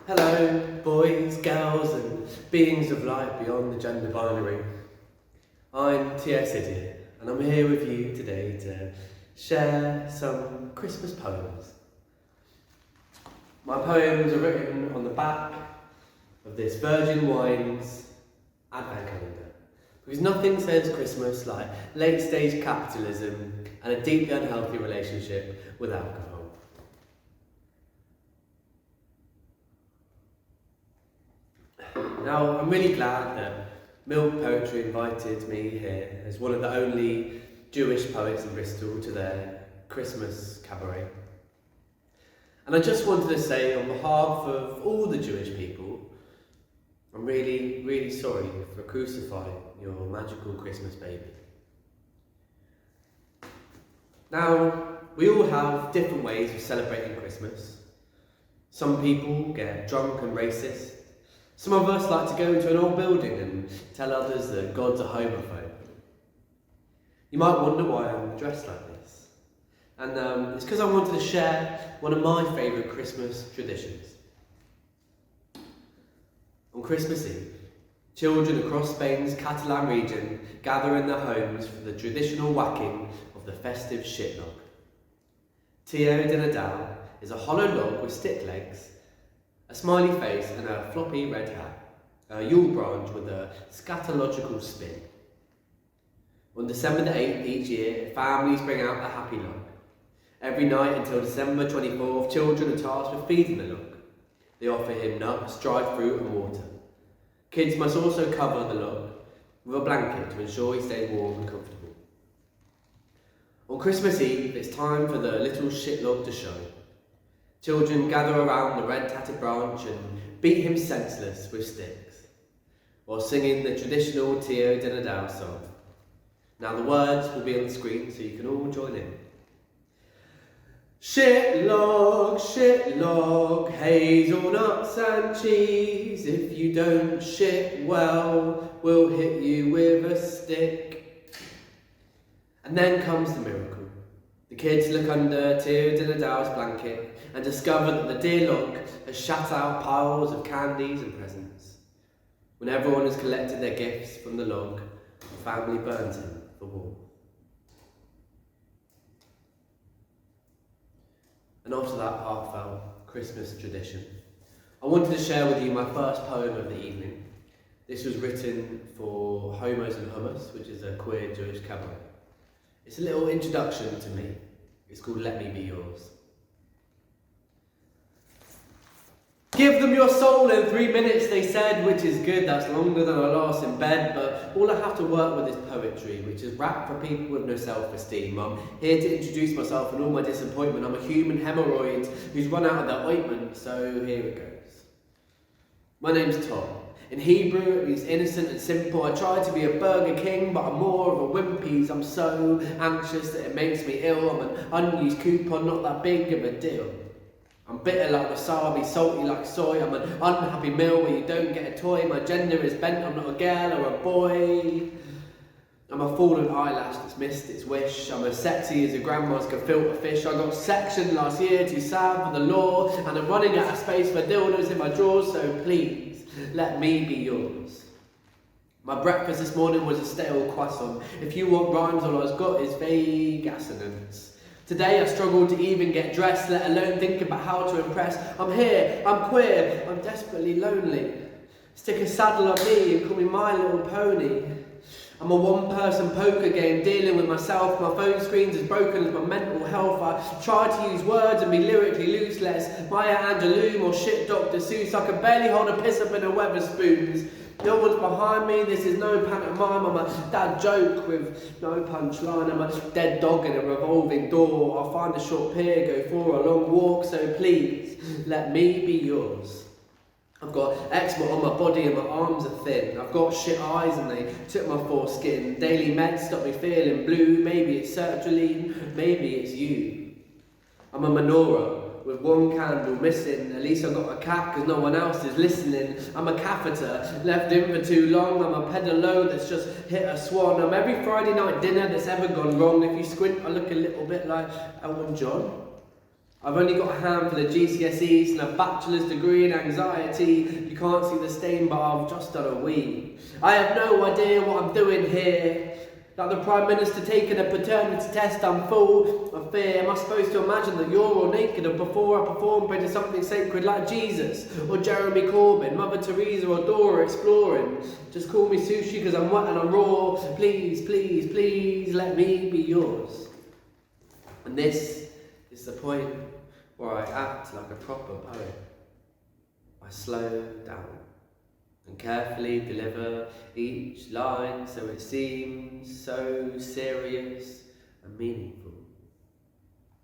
Hello, boys, girls, and beings of light beyond the gender binary. I'm T.S. Idiot, and I'm here with you today to share some Christmas poems. My poems are written on the back of this Virgin Wines advent calendar, because nothing says Christmas like late-stage capitalism and a deeply unhealthy relationship with alcohol. Now, I'm really glad that Milky Poetry invited me here as one of the only Jewish poets in Bristol to their Christmas cabaret. And I just wanted to say, on behalf of all the Jewish people, I'm really, really sorry for crucifying your magical Christmas baby. Now, we all have different ways of celebrating Christmas. Some people get drunk and racist. Some of us like to go into an old building and tell others that God's a homophobe. You might wonder why I'm dressed like this. And it's because I wanted to share one of my favourite Christmas traditions. On Christmas Eve, children across Spain's Catalan region gather in their homes for the traditional whacking of the festive shitlog. Tio de Nadal is a hollow log with stick legs, a smiley face and a floppy red hat, a Yule branch with a scatological spin. On December the 8th each year, families bring out the happy log. Every night until December 24th, children are tasked with feeding the log. They offer him nuts, dried fruit and water. Kids must also cover the log with a blanket to ensure he stays warm and comfortable. On Christmas Eve, it's time for the little shitlog to show. Children gather around the red tattered branch and beat him senseless with sticks, while singing the traditional Tio de Nadal song. Now the words will be on the screen so you can all join in. Shitlog, shitlog, hazelnuts and cheese. If you don't shit well, we'll hit you with a stick. And then comes the miracle. The kids look under Tio de Nadal's blanket and discover that the dear log has shat out piles of candies and presents. When everyone has collected their gifts from the log, the family burns him for warmth. And after that heartfelt Christmas tradition, I wanted to share with you my first poem of the evening. This was written for Homos and Hummus, which is a queer Jewish cabaret. It's a little introduction to me. It's called Let Me Be Yours. Give them your soul in 3 minutes, they said, which is good, that's longer than I last in bed, but all I have to work with is poetry, which is rap for people with no self-esteem. I'm here to introduce myself and all my disappointment. I'm a human hemorrhoid who's run out of their ointment, so here it goes. My name's Tom. In Hebrew, it means innocent and simple. I try to be a Burger King, but I'm more of a Wimpy's. I'm so anxious that it makes me ill. I'm an unused coupon, not that big of a deal. I'm bitter like wasabi, salty like soy. I'm an unhappy meal where you don't get a toy. My gender is bent, I'm not a girl or a boy. I'm a fallen eyelash that's missed its wish. I'm as sexy as a grandma's gefilte fish. I got sectioned last year, too sad for the law, and I'm running out of space for dildos in my drawers, so please, let me be yours. My breakfast this morning was a stale croissant. If you want rhymes, all I've got is vague assonance. Today I struggled to even get dressed, let alone think about how to impress. I'm here, I'm queer, I'm desperately lonely. Stick a saddle on me and call me My Little Pony. I'm a one-person poker game dealing with myself. My phone screen's as broken as my mental health. I try to use words and be lyrically loose. Less Maya Angelou or shit Dr. Seuss. I can barely hold a piss up in a Weatherspoons. No one's behind me, this is no pantomime. I'm a dad joke with no punchline. I'm a dead dog in a revolving door. I'll find a short pier, go for a long walk. So please, let me be yours. I've got eczema on my body and my arms are thin. I've got shit eyes and they took my foreskin. Daily meds stop me feeling blue. Maybe it's sertraline, maybe it's you. I'm a menorah with one candle missing. At least I've got a cat because no one else is listening. I'm a catheter left in for too long. I'm a pedalo that's just hit a swan. I'm every Friday night dinner that's ever gone wrong. If you squint, I look a little bit like Elton John. I've only got a handful of GCSEs and a bachelor's degree in anxiety. You can't see the stain, but I've just done a wee. I have no idea what I'm doing here. Like the Prime Minister taking a paternity test, I'm full of fear. Am I supposed to imagine that you're all naked and before I perform, pray to something sacred like Jesus, or Jeremy Corbyn, Mother Teresa, or Dora exploring? Just call me sushi because I'm wet and I'm raw. Please, please, please let me be yours. And this is the point where I act like a proper poet. I slow down and carefully deliver each line so it seems so serious and meaningful.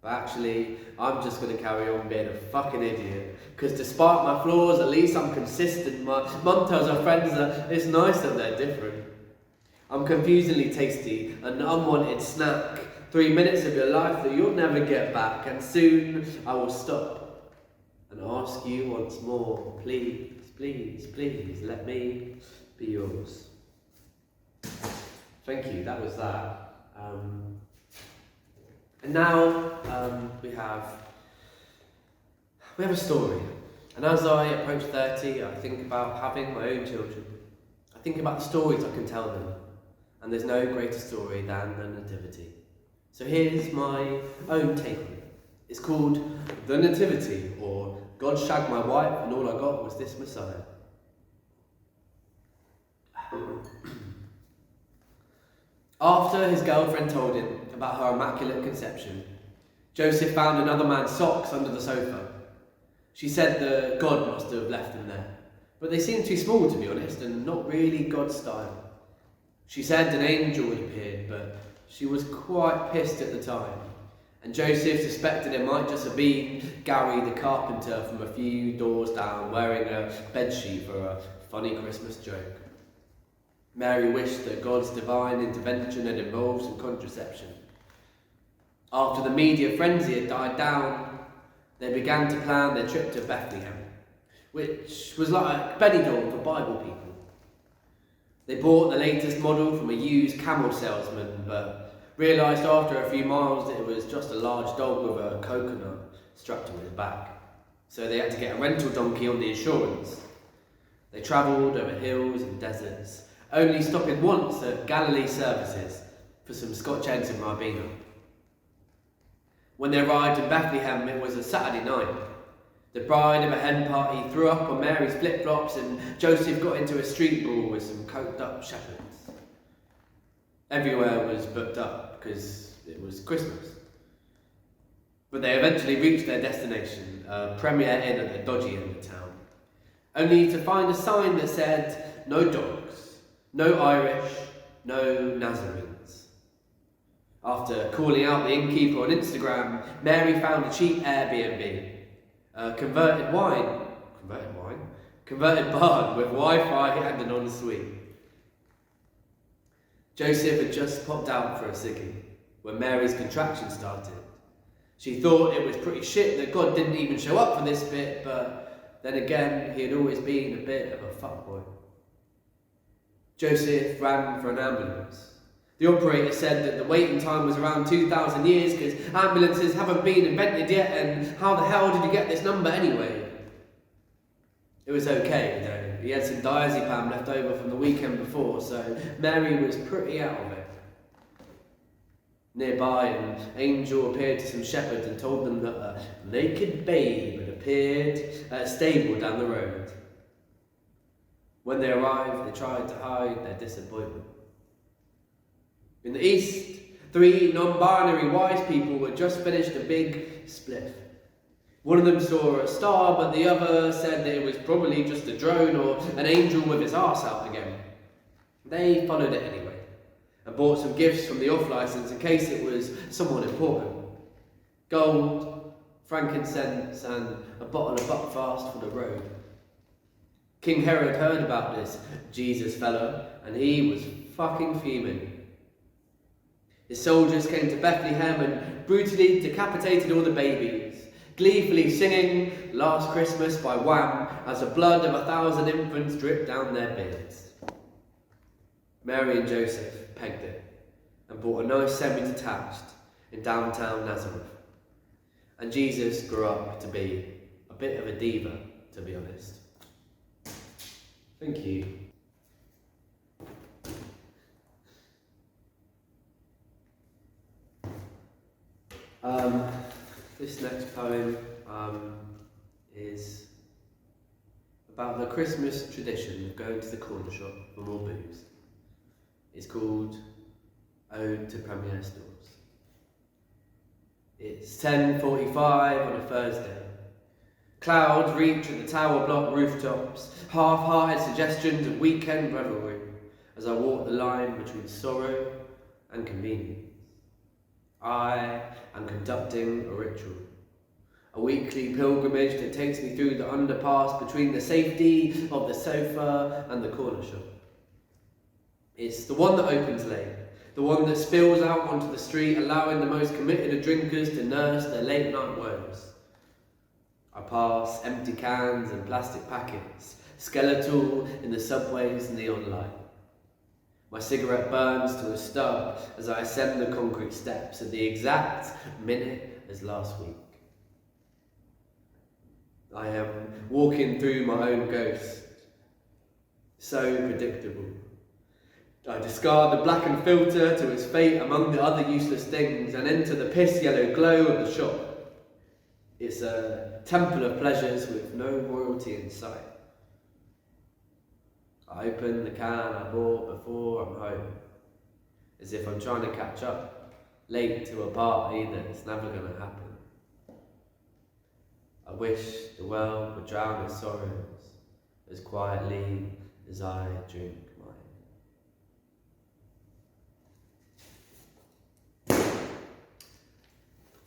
But actually, I'm just going to carry on being a fucking idiot, because despite my flaws, at least I'm consistent. My mum tells her friends that it's nice that they're different. I'm confusingly tasty, an unwanted snack, 3 minutes of your life that you'll never get back, and soon I will stop and ask you once more, please, please, please, let me be yours. Thank you, that was that. And now we have a story. And as I approach 30, I think about having my own children. I think about the stories I can tell them. And there's no greater story than the Nativity. So here's my own take on it. It's called The Nativity, or God shagged my wife and all I got was this Messiah. After his girlfriend told him about her immaculate conception, Joseph found another man's socks under the sofa. She said that God must have left them there, but they seemed too small to be honest, and not really God's style. She said an angel had appeared, but she was quite pissed at the time, and Joseph suspected it might just have been Gary the carpenter from a few doors down wearing a bedsheet for a funny Christmas joke. Mary wished that God's divine intervention had involved some contraception. After the media frenzy had died down, they began to plan their trip to Bethlehem, which was like Benidorm for Bible people. They bought the latest model from a used camel salesman, but realised after a few miles that it was just a large dog with a coconut strapped to his back. So they had to get a rental donkey on the insurance. They travelled over hills and deserts, only stopping once at Galilee services for some Scotch eggs and Ribena. When they arrived in Bethlehem, it was a Saturday night. The bride of a hen party threw up on Mary's flip-flops and Joseph got into a street brawl with some coked-up shepherds. Everywhere was booked up because it was Christmas. But they eventually reached their destination, a Premier Inn at the dodgy end of town, only to find a sign that said, "No dogs, no Irish, no Nazarenes." After calling out the innkeeper on Instagram, Mary found a cheap Airbnb, a converted barn with Wi-Fi and an ensuite. Joseph had just popped out for a ciggy when Mary's contraction started. She thought it was pretty shit that God didn't even show up for this bit, but then again, he had always been a bit of a fuckboy. Joseph ran for an ambulance. The operator said that the waiting time was around 2,000 years because ambulances haven't been invented yet, and how the hell did you get this number anyway? It was okay though. He had some diazepam left over from the weekend before, so Mary was pretty out of it. Nearby, an angel appeared to some shepherds and told them that a naked babe had appeared at a stable down the road. When they arrived, they tried to hide their disappointment. In the east, 3 non-binary wise people had just finished a big spliff. One of them saw a star, but the other said that it was probably just a drone or an angel with his arse out again. They followed it anyway, and bought some gifts from the off-licence in case it was someone important. Gold, frankincense, and a bottle of Buckfast for the road. King Herod heard about this Jesus fella, and he was fucking fuming. His soldiers came to Bethlehem and brutally decapitated all the babies, gleefully singing Last Christmas by Wham as the blood of 1,000 infants dripped down their beards. Mary and Joseph pegged it and bought a nice semi-detached in downtown Nazareth. And Jesus grew up to be a bit of a diva, to be honest. Thank you. This next poem is about the Christmas tradition of going to the corner shop for more booze. It's called Ode to Premier Stores. It's 10:45 on a Thursday. Clouds reach at the tower block rooftops, half-hearted suggestions of weekend revelry as I walk the line between sorrow and convenience. I am conducting a ritual, a weekly pilgrimage that takes me through the underpass between the safety of the sofa and the corner shop. It's the one that opens late, the one that spills out onto the street, allowing the most committed of drinkers to nurse their late night woes. I pass empty cans and plastic packets, skeletal in the subway's neon light. My cigarette burns to a stub as I ascend the concrete steps at the exact minute as last week. I am walking through my own ghost, so predictable. I discard the blackened filter to its fate among the other useless things and enter the piss-yellow glow of the shop. It's a temple of pleasures with no royalty in sight. I open the can I bought before I'm home, as if I'm trying to catch up, late to a party that's never going to happen. I wish the world would drown its sorrows as quietly as I drink mine.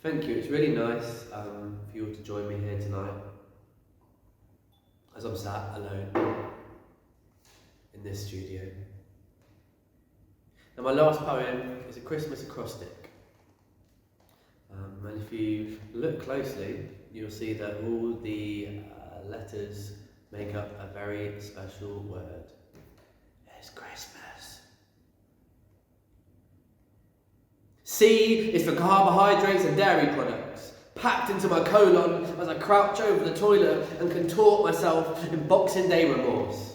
Thank you, it's really nice for you all to join me here tonight as I'm sat alone in this studio. Now my last poem is a Christmas acrostic, and if you look closely you'll see that all the letters make up a very special word. It's Christmas. C is for carbohydrates and dairy products, packed into my colon as I crouch over the toilet and contort myself in Boxing Day remorse.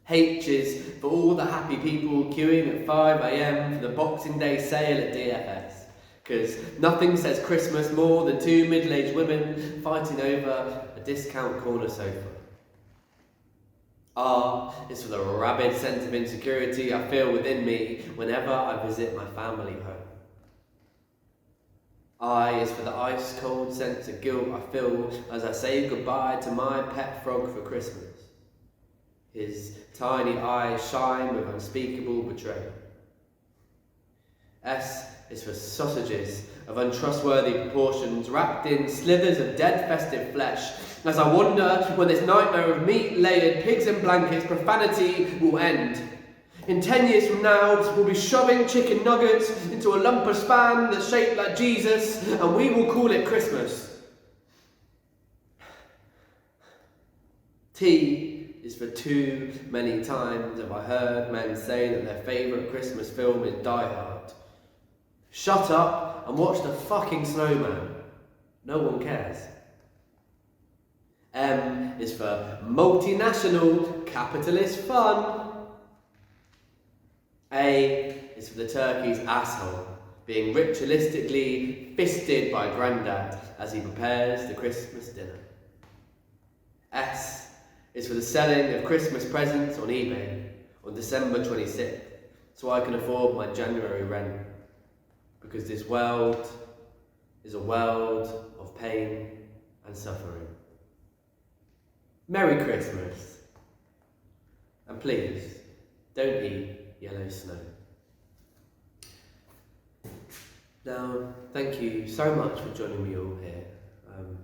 H is for all the happy people queuing at 5 AM for the Boxing Day sale at DFS, because nothing says Christmas more than two middle-aged women fighting over a discount corner sofa. R is for the rabid sense of insecurity I feel within me whenever I visit my family home. I is for the ice-cold sense of guilt I feel as I say goodbye to my pet frog for Christmas. His tiny eyes shine with unspeakable betrayal. S is for sausages of untrustworthy proportions wrapped in slithers of dead festive flesh, as I wonder when this nightmare of meat-layered pigs in blankets profanity will end. In 10 years from now, we'll be shoving chicken nuggets into a lump of spam that's shaped like Jesus, and we will call it Christmas. T is for too many times have I heard men say that their favourite Christmas film is Die Hard. Shut up and watch the fucking snowman. No one cares. M is for multinational capitalist fun. A is for the turkey's asshole being ritualistically fisted by Grandad as he prepares the Christmas dinner. S is for the selling of Christmas presents on eBay on December 26th, so I can afford my January rent. Because this world is a world of pain and suffering. Merry Christmas. And please, don't eat yellow snow. Now, thank you so much for joining me all here on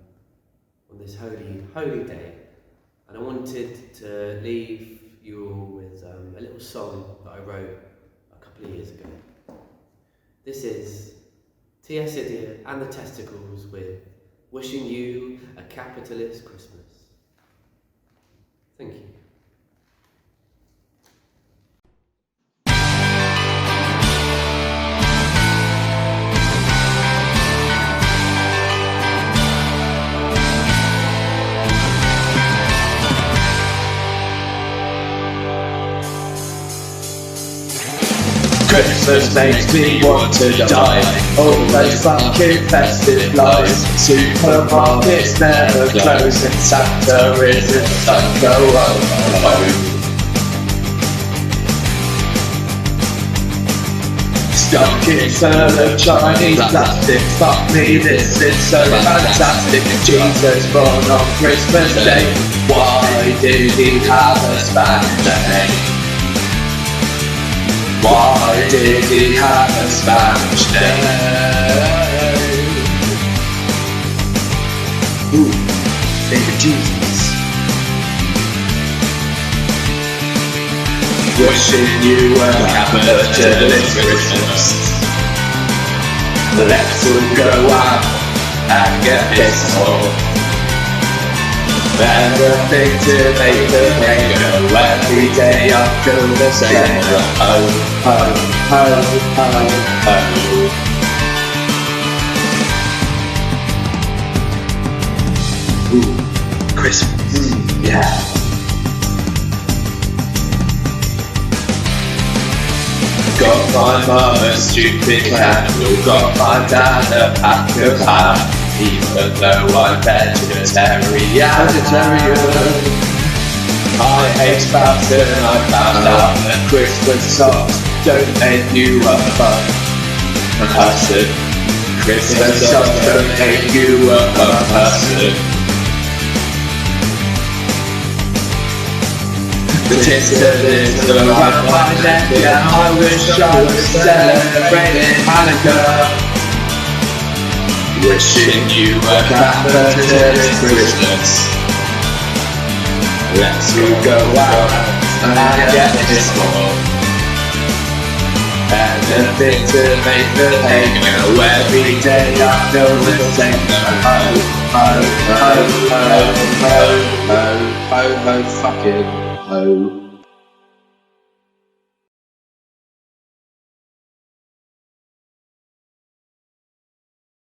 this holy day. And I wanted to leave you all with a little song that I wrote a couple of years ago. This is T.S. Idiot and the Testicles with Wishing You a Capitalist Christmas. Thank you. Christmas makes me want to die. All those fucking festive lies. Supermarkets never close and Santa isn't psycho. Stockings full of Chinese plastic. Fuck me, this is so fantastic. Jesus born on Christmas Day. Why did he have a Spanish name? Why did he have a Spanish name? Ooh, baby Jesus. Wishing you a capitalist Christmas. Let's all go out and get pissed off. And a thing to make the day go. Every day I feel the same. Oh, oh, oh, oh, oh. Ooh, Christmas, yeah. Got my mum a stupid candle. Got my dad a pack of ham. Even though I'm vegetarian, I hate sprouts and I found out that Christmas socks don't make you a fun person. Christmas socks don't make you a fun person. The tinsel is around my neck and I wish I was celebrating Hanukkah. Wishing you a capitalist Christmas. Let's all go out and get pissed off. And a thing to make the day go. Every day I feel the same. Oh, oh, oh, oh, oh, oh, oh, oh, fucking oh.